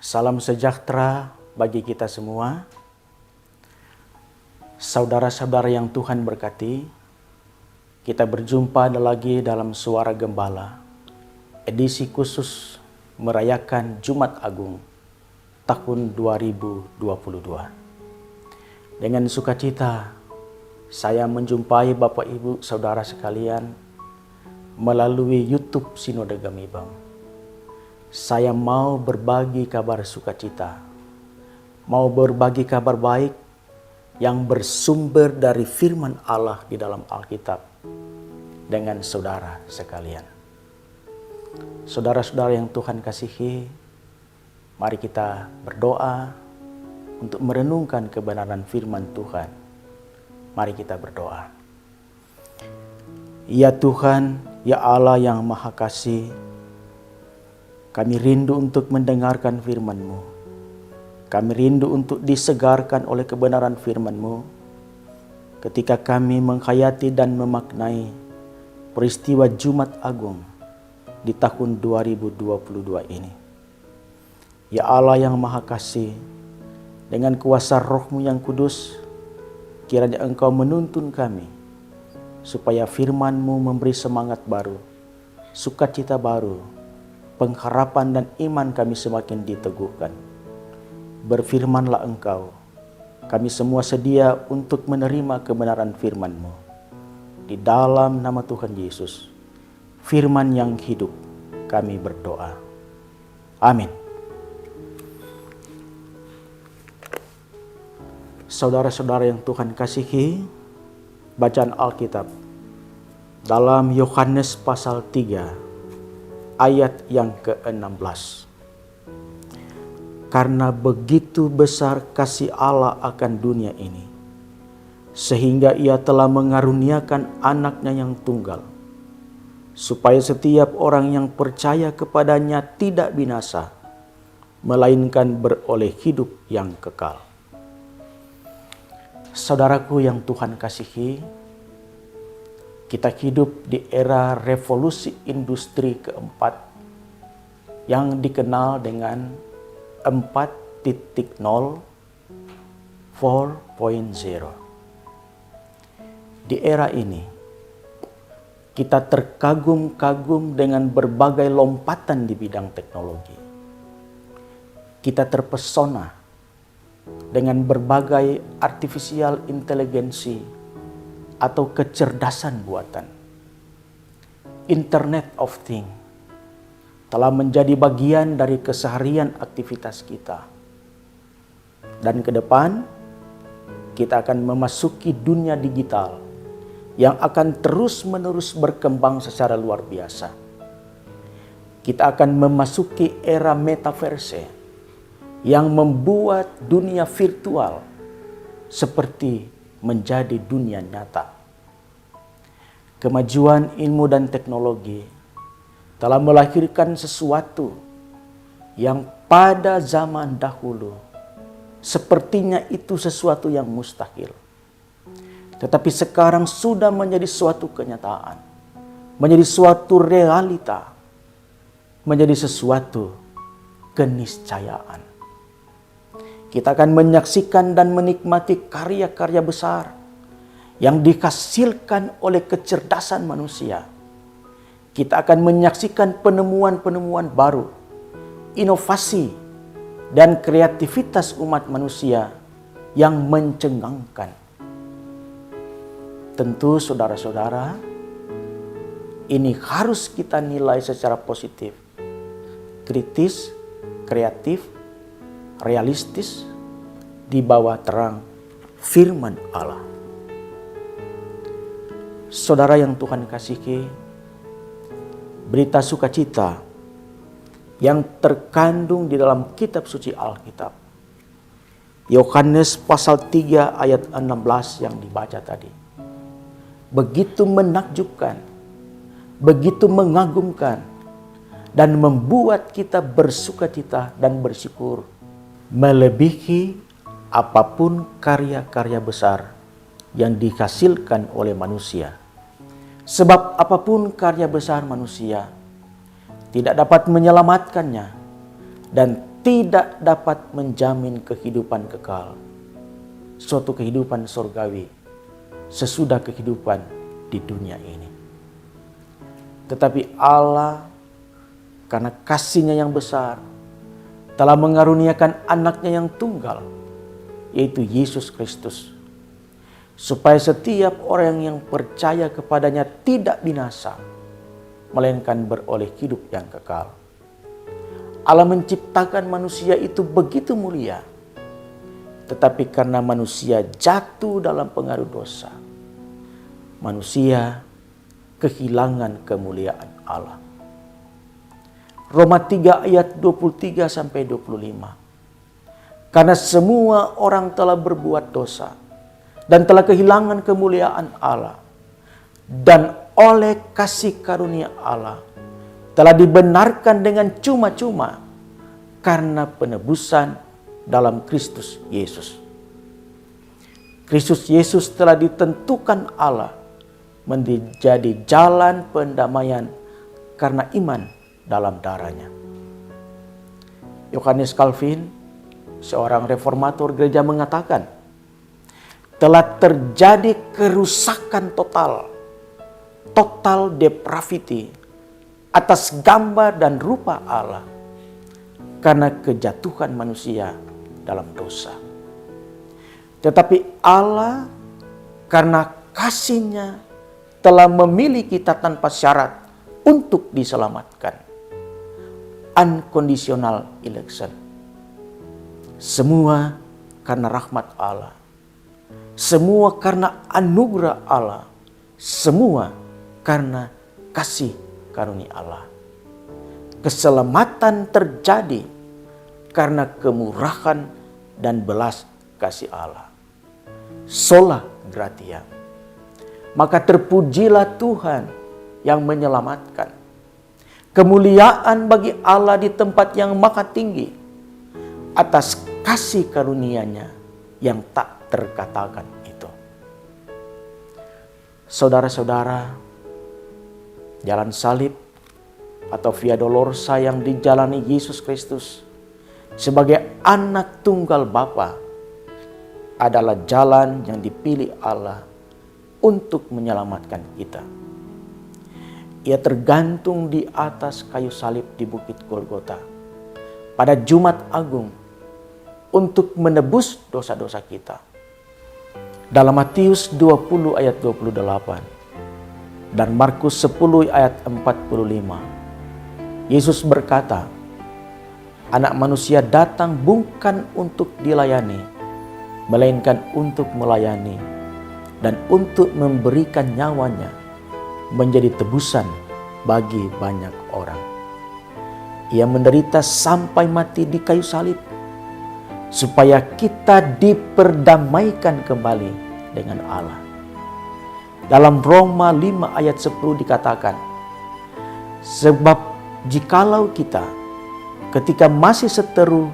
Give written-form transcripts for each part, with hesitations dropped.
Salam sejahtera bagi kita semua. Saudara-saudara yang Tuhan berkati, kita berjumpa lagi dalam Suara Gembala, edisi khusus merayakan Jumat Agung tahun 2022. Dengan sukacita, saya menjumpai Bapak Ibu Saudara sekalian melalui YouTube Sinode Gamibam. Saya mau berbagi kabar sukacita, mau berbagi kabar baik yang bersumber dari firman Allah di dalam Alkitab dengan saudara sekalian. Saudara-saudara yang Tuhan kasihi, mari kita berdoa untuk merenungkan kebenaran firman Tuhan. Mari kita berdoa. Ya Tuhan, ya Allah yang Maha Kasih, kami rindu untuk mendengarkan firman-Mu. Kami rindu untuk disegarkan oleh kebenaran firman-Mu ketika kami menghayati dan memaknai peristiwa Jumat Agung di tahun 2022 ini. Ya Allah yang Maha Kasih, dengan kuasa Roh-Mu yang kudus, kiranya Engkau menuntun kami supaya firman-Mu memberi semangat baru, sukacita baru, pengharapan dan iman kami semakin diteguhkan. Berfirmanlah Engkau, kami semua sedia untuk menerima kebenaran firman-Mu. Di dalam nama Tuhan Yesus, firman yang hidup, kami berdoa. Amin. Saudara-saudara yang Tuhan kasihi, bacaan Alkitab dalam Yohanes pasal 3 ayat yang ke-16. Karena begitu besar kasih Allah akan dunia ini, sehingga Ia telah mengaruniakan anaknya yang tunggal, supaya setiap orang yang percaya kepadanya tidak binasa, melainkan beroleh hidup yang kekal. Saudaraku yang Tuhan kasihi, kita hidup di era revolusi industri keempat yang dikenal dengan 4.0, 4.0. Di era ini, kita terkagum-kagum dengan berbagai lompatan di bidang teknologi. Kita terpesona dengan berbagai artificial intelligence atau kecerdasan buatan. Internet of Things telah menjadi bagian dari keseharian aktivitas kita. Dan ke depan, kita akan memasuki dunia digital yang akan terus-menerus berkembang secara luar biasa. Kita akan memasuki era metaverse yang membuat dunia virtual seperti menjadi dunia nyata. Kemajuan ilmu dan teknologi telah melahirkan sesuatu yang pada zaman dahulu sepertinya itu sesuatu yang mustahil. Tetapi sekarang sudah menjadi suatu kenyataan, menjadi suatu realita, menjadi sesuatu keniscayaan. Kita akan menyaksikan dan menikmati karya-karya besar yang dihasilkan oleh kecerdasan manusia. Kita akan menyaksikan penemuan-penemuan baru, inovasi, dan kreativitas umat manusia yang mencengangkan. Tentu saudara-saudara, ini harus kita nilai secara positif, kritis, kreatif, realistis di bawah terang firman Allah. Saudara yang Tuhan kasihi, berita sukacita yang terkandung di dalam kitab suci Alkitab, Yohanes pasal 3 ayat 16 yang dibaca tadi, begitu menakjubkan, begitu mengagumkan, dan membuat kita bersukacita dan bersyukur, melebihi apapun karya-karya besar yang dihasilkan oleh manusia. Sebab apapun karya besar manusia tidak dapat menyelamatkannya dan tidak dapat menjamin kehidupan kekal, suatu kehidupan surgawi sesudah kehidupan di dunia ini. Tetapi Allah karena kasih-Nya yang besar telah mengaruniakan anaknya yang tunggal, yaitu Yesus Kristus, supaya setiap orang yang percaya kepadanya tidak binasa, melainkan beroleh hidup yang kekal. Allah menciptakan manusia itu begitu mulia, tetapi karena manusia jatuh dalam pengaruh dosa, manusia kehilangan kemuliaan Allah. Roma 3 ayat 23 sampai 25. Karena semua orang telah berbuat dosa dan telah kehilangan kemuliaan Allah, dan oleh kasih karunia Allah telah dibenarkan dengan cuma-cuma karena penebusan dalam Kristus Yesus. Kristus Yesus telah ditentukan Allah menjadi jalan pendamaian karena iman dalam darah-Nya. Yohanes Calvin, seorang reformator gereja, mengatakan, telah terjadi kerusakan total depravity atas gambar dan rupa Allah karena kejatuhan manusia dalam dosa. Tetapi Allah karena kasih-Nya telah memilih kita tanpa syarat untuk diselamatkan. Unconditional election. Semua karena rahmat Allah. Semua karena anugerah Allah. Semua karena kasih karunia Allah. Keselamatan terjadi karena kemurahan dan belas kasih Allah. Sola gratia. Maka terpujilah Tuhan yang menyelamatkan. Kemuliaan bagi Allah di tempat yang maha tinggi atas kasih karunia-Nya yang tak terkatakan itu. Saudara-saudara, jalan salib atau Via Dolorosa yang dijalani Yesus Kristus sebagai anak tunggal Bapa adalah jalan yang dipilih Allah untuk menyelamatkan kita. Ia tergantung di atas kayu salib di Bukit Golgota pada Jumat Agung untuk menebus dosa-dosa kita. Dalam Matius 20 ayat 28 dan Markus 10 ayat 45, Yesus berkata, Anak Manusia datang bukan untuk dilayani, melainkan untuk melayani dan untuk memberikan nyawanya menjadi tebusan bagi banyak orang. Ia menderita sampai mati di kayu salib supaya kita diperdamaikan kembali dengan Allah. Dalam Roma 5 ayat 10 dikatakan, sebab jikalau kita ketika masih seteru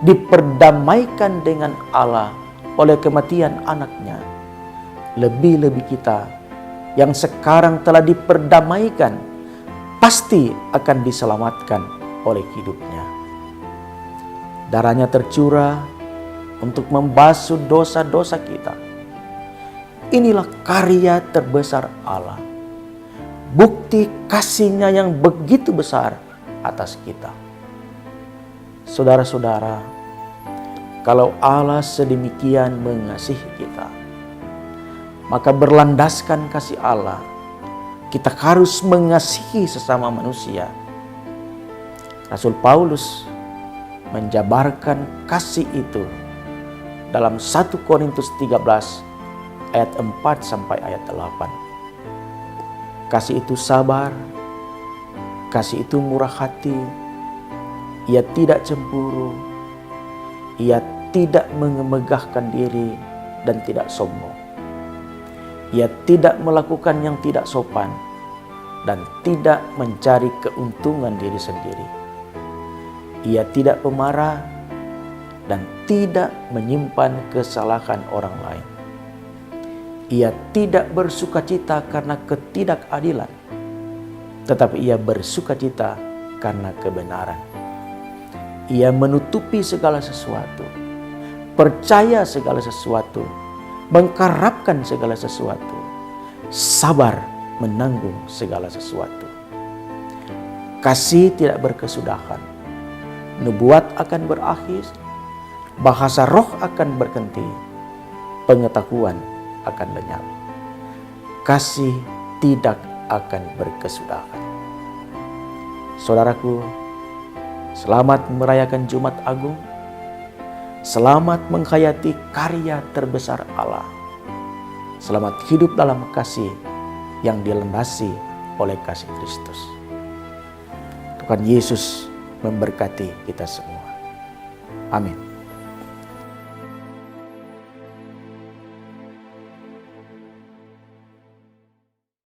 diperdamaikan dengan Allah oleh kematian anaknya, lebih-lebih kita yang sekarang telah diperdamaikan pasti akan diselamatkan oleh hidupnya. Darahnya tercurah untuk membasuh dosa-dosa kita. Inilah karya terbesar Allah, bukti kasih-Nya yang begitu besar atas kita. Saudara-saudara, kalau Allah sedemikian mengasihi kita, maka berlandaskan kasih Allah, kita harus mengasihi sesama manusia. Rasul Paulus menjabarkan kasih itu dalam 1 Korintus 13 ayat 4 sampai ayat 8. Kasih itu sabar, kasih itu murah hati, ia tidak cemburu, ia tidak memegahkan diri dan tidak sombong. Ia tidak melakukan yang tidak sopan dan tidak mencari keuntungan diri sendiri. Ia tidak pemarah dan tidak menyimpan kesalahan orang lain. Ia tidak bersukacita karena ketidakadilan, tetapi ia bersukacita karena kebenaran. Ia menutupi segala sesuatu, percaya segala sesuatu, mengharapkan segala sesuatu, sabar menanggung segala sesuatu. Kasih tidak berkesudahan, nubuat akan berakhir, bahasa roh akan berhenti, pengetahuan akan lenyap. Kasih tidak akan berkesudahan. Saudaraku, selamat merayakan Jumat Agung. Selamat menghayati karya terbesar Allah. Selamat hidup dalam kasih yang dilandasi oleh kasih Kristus. Tuhan Yesus memberkati kita semua. Amin.